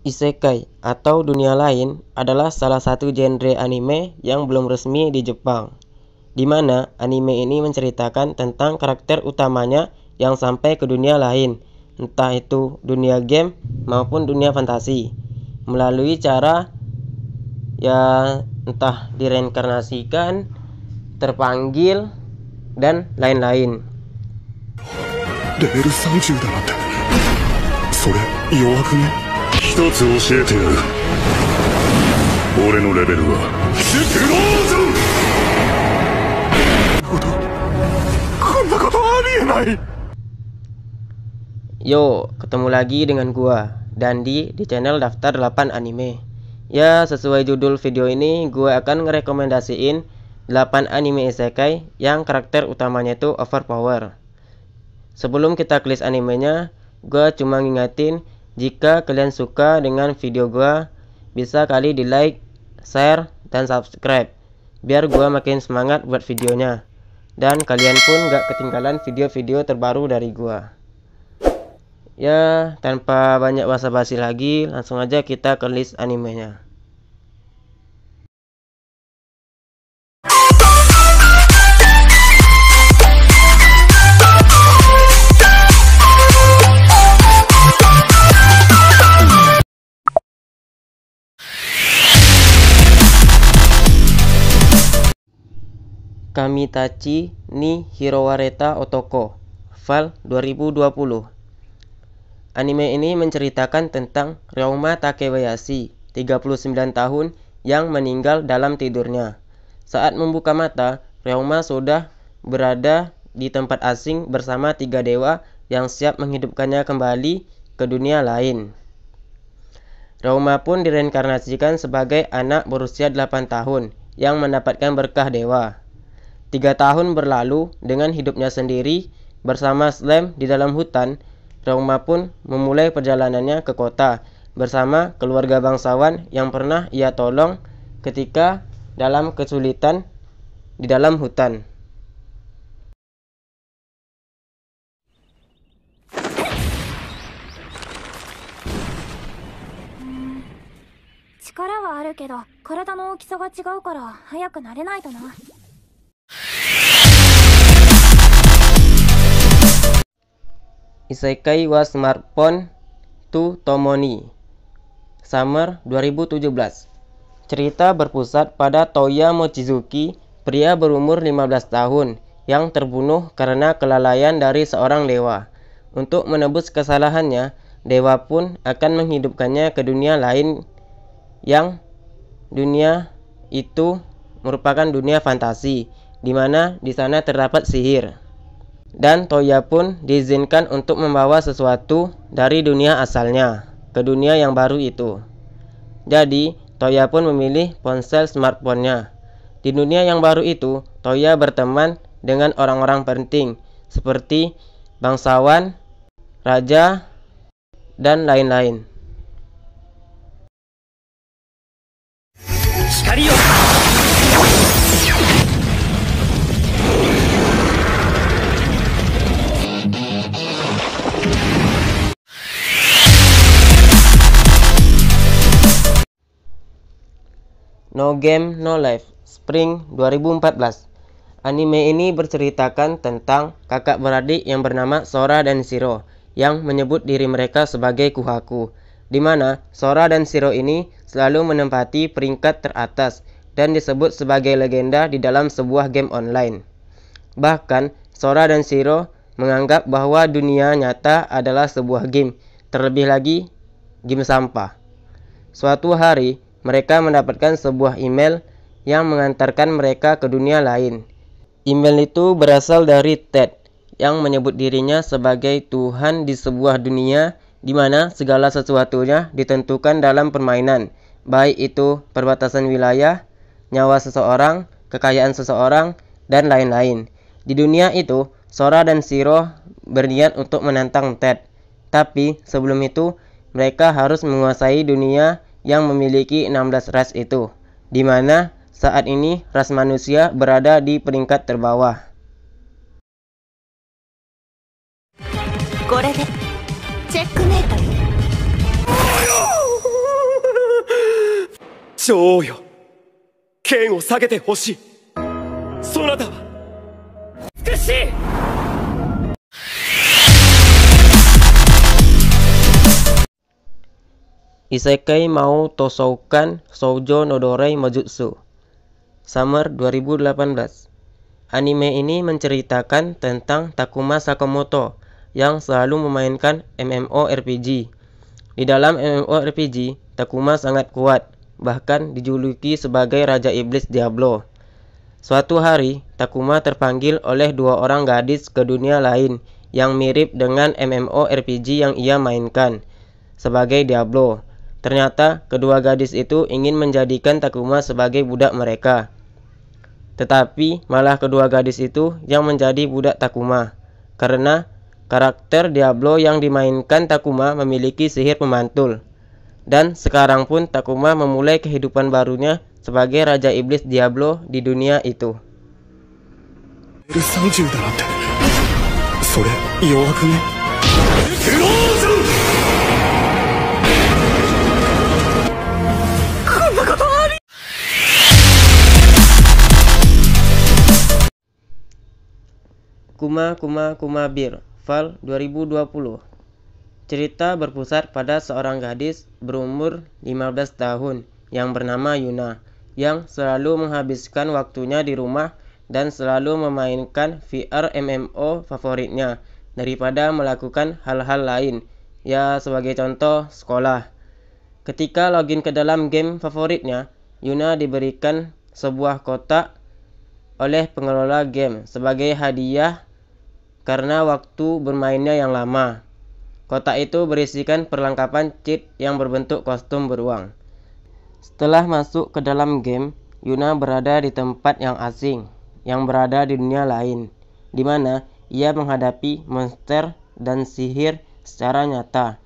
Isekai atau dunia lain adalah salah satu genre anime yang belum resmi di Jepang, di mana anime ini menceritakan tentang karakter utamanya yang sampai ke dunia lain, entah itu dunia game maupun dunia fantasi, melalui cara entah direinkarnasikan, terpanggil, dan lain-lain. レベル30だなんてそれ弱くね。一つ教えてやる。俺のレベルはシュクローズ。こんなことありえない。 Yo, ketemu lagi dengan gua Dandi di channel Daftar 8 Anime. Ya, sesuai judul video ini, gua akan ngerekomendasiin 8 anime isekai yang karakter utamanya itu overpower. Sebelum kita klik animenya, gua cuma ngingetin jika kalian suka dengan video gua, bisa kali di like, share, dan subscribe biar gua makin semangat buat videonya, dan kalian pun gak ketinggalan video-video terbaru dari gua. Ya, tanpa banyak basa-basi lagi, langsung aja kita ke list animenya. Kamitachi ni Hirowareta Otoko, Val 2020. Anime ini menceritakan tentang Ryouma Takebayashi, 39 tahun, yang meninggal dalam tidurnya. Saat membuka mata, Ryouma sudah berada di tempat asing bersama 3 dewa yang siap menghidupkannya kembali ke dunia lain. Ryouma pun direinkarnasikan sebagai anak berusia 8 tahun yang mendapatkan berkah dewa. 3 tahun berlalu dengan hidupnya sendiri bersama Slam di dalam hutan. Ryouma pun memulai perjalanannya ke kota bersama keluarga bangsawan yang pernah ia tolong ketika dalam kesulitan di dalam hutan. Isekai wa Smartphone to Tomoni, Summer 2017. Cerita berpusat pada Toya Mochizuki, pria berumur 15 tahun yang terbunuh karena kelalaian dari seorang dewa. Untuk menebus kesalahannya, dewa pun akan menghidupkannya ke dunia lain, yang dunia itu merupakan dunia fantasi, di mana di sana terdapat sihir. Dan Toya pun diizinkan untuk membawa sesuatu dari dunia asalnya ke dunia yang baru itu. Jadi, Toya pun memilih ponsel smartphone-nya. Di dunia yang baru itu, Toya berteman dengan orang-orang penting seperti bangsawan, raja, dan lain-lain. No Game No Life, Spring 2014. Anime ini berceritakan tentang kakak beradik yang bernama Sora dan Shiro yang menyebut diri mereka sebagai Kuhaku, di mana Sora dan Shiro ini selalu menempati peringkat teratas dan disebut sebagai legenda di dalam sebuah game online. Bahkan Sora dan Shiro menganggap bahwa dunia nyata adalah sebuah game, terlebih lagi game sampah. Suatu hari mereka mendapatkan sebuah email yang mengantarkan mereka ke dunia lain. Email itu berasal dari Ted yang menyebut dirinya sebagai Tuhan di sebuah dunia di mana segala sesuatunya ditentukan dalam permainan, baik itu perbatasan wilayah, nyawa seseorang, kekayaan seseorang, dan lain-lain. Di dunia itu, Sora dan Shiro berniat untuk menantang Ted. Tapi sebelum itu, mereka harus menguasai dunia yang memiliki 16 ras itu, di mana saat ini ras manusia berada di peringkat terbawah. 女王よ、剣を下げてほしい。そなたは美しい。Isekai Mao Tosoukan Shoujo no Dorei Mojutsu Summer 2018. Anime ini menceritakan tentang Takuma Sakamoto yang selalu memainkan MMORPG. Di dalam MMORPG, Takuma sangat kuat, bahkan dijuluki sebagai Raja Iblis Diablo. Suatu hari, Takuma terpanggil oleh dua orang gadis ke dunia lain yang mirip dengan MMORPG yang ia mainkan sebagai Diablo. Ternyata kedua gadis itu ingin menjadikan Takuma sebagai budak mereka. Tetapi malah kedua gadis itu yang menjadi budak Takuma, karena karakter Diablo yang dimainkan Takuma memiliki sihir pemantul. Dan sekarang pun Takuma memulai kehidupan barunya sebagai Raja Iblis Diablo di dunia itu. 30だなんて、それ弱くね？クローズ！ Kuma Bir Fall 2020. Cerita berpusat pada seorang gadis berumur 15 tahun yang bernama Yuna, yang selalu menghabiskan waktunya di rumah dan selalu memainkan VR MMO favoritnya daripada melakukan hal-hal lain, ya sebagai contoh sekolah. Ketika login ke dalam game favoritnya, Yuna diberikan sebuah kotak oleh pengelola game sebagai hadiah karena waktu bermainnya yang lama. Kotak itu berisikan perlengkapan cheat yang berbentuk kostum beruang. Setelah masuk ke dalam game, Yuna berada di tempat yang asing, yang berada di dunia lain, di mana ia menghadapi monster dan sihir secara nyata.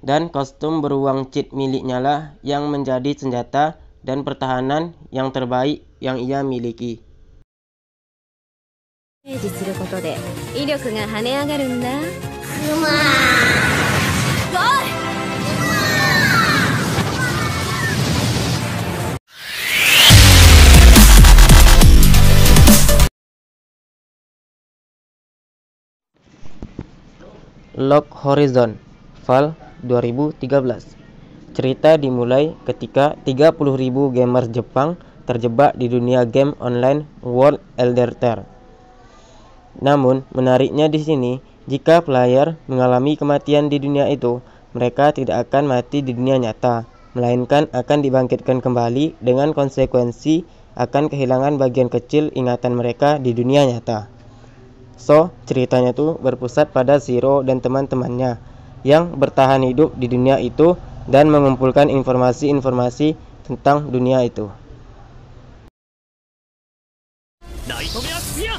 Dan kostum beruang cheat miliknya lah yang menjadi senjata dan pertahanan yang terbaik yang ia miliki. することで威力が跳ね上がるんだ。クマゴール。Log Horizon Fall 2013. Cerita dimulai ketika 30.000 gamers Jepang terjebak di dunia game online World Elder Tear. Namun, menariknya di sini, jika player mengalami kematian di dunia itu, mereka tidak akan mati di dunia nyata, melainkan akan dibangkitkan kembali dengan konsekuensi akan kehilangan bagian kecil ingatan mereka di dunia nyata. So, ceritanya tuh berpusat pada Zero dan teman-temannya yang bertahan hidup di dunia itu dan mengumpulkan informasi-informasi tentang dunia itu. Nightmare Sphere!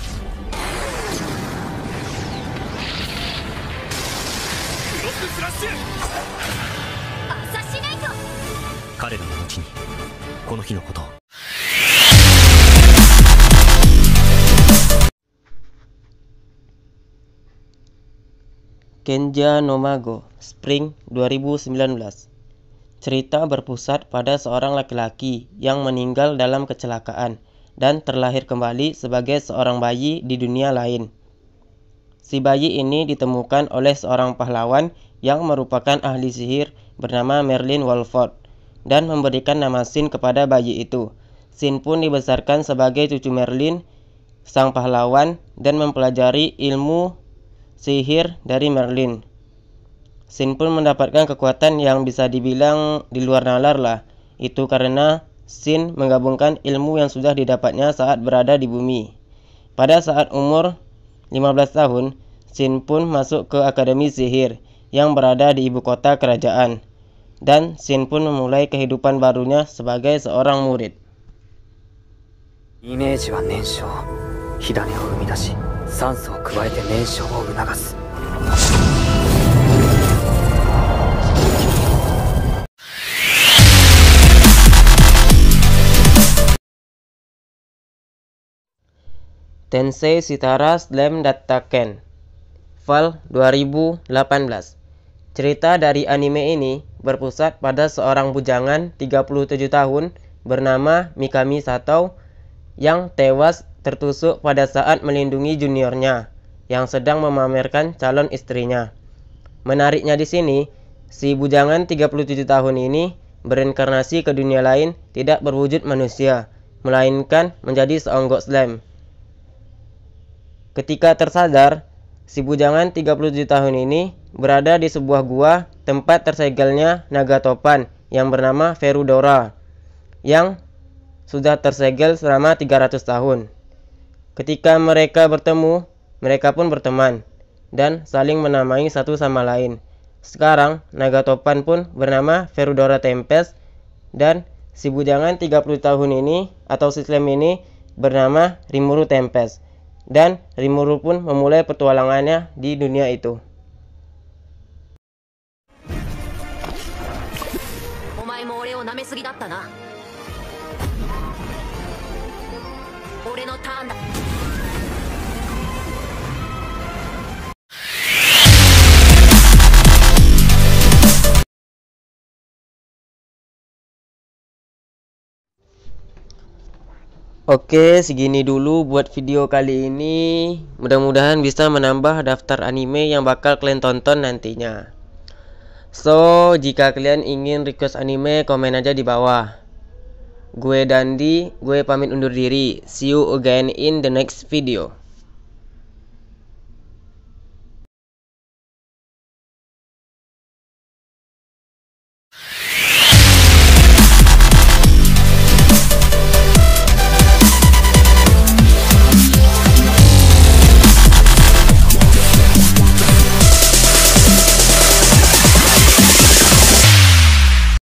フラッシュアサシナイト。彼らの後にこの日のことを。Kenja no Mago Spring 2019. Cerita berpusat pada seorang laki-laki yang meninggal dalam kecelakaan dan terlahir kembali sebagai seorang bayi di dunia lain. Si bayi ini ditemukan oleh seorang pahlawan yang merupakan ahli sihir bernama Merlin Wolford dan memberikan nama Shin kepada bayi itu. Shin pun dibesarkan sebagai cucu Merlin, sang pahlawan, dan mempelajari ilmu sihir dari Merlin. Shin pun mendapatkan kekuatan yang bisa dibilang di luar nalar lah. Itu karena Shin menggabungkan ilmu yang sudah didapatnya saat berada di bumi. Pada saat umur 15 tahun, Shin pun masuk ke Akademi Sihir yang berada di ibu kota kerajaan. Dan Shin pun memulai kehidupan barunya sebagai seorang murid. イメージは燃焼、火種を生み出し、酸素を加えて燃焼を促す。Tensei Shitara Slam Dattaken Fall 2018. Cerita dari anime ini berpusat pada seorang bujangan 37 tahun bernama Mikami Sato yang tewas tertusuk pada saat melindungi juniornya yang sedang memamerkan calon istrinya. Menariknya di sini, si bujangan 37 tahun ini berinkarnasi ke dunia lain tidak berwujud manusia, melainkan menjadi seonggok slime. Ketika tersadar, si bujangan 37 tahun ini berada di sebuah gua tempat tersegelnya naga topan yang bernama Ferudora yang sudah tersegel selama 300 tahun. Ketika mereka bertemu, mereka pun berteman dan saling menamai satu sama lain. Sekarang, naga topan pun bernama Ferudora Tempest dan si bujangan 30 tahun ini atau si slime ini bernama Rimuru Tempest. Dan Rimuru pun memulai petualangannya di dunia itu. Oke, segini dulu buat video kali ini. Mudah-mudahan bisa menambah daftar anime yang bakal kalian tonton nantinya. So, jika kalian ingin request anime, komen aja di bawah. Gue Dandi, gue pamit undur diri. See you again in the next video.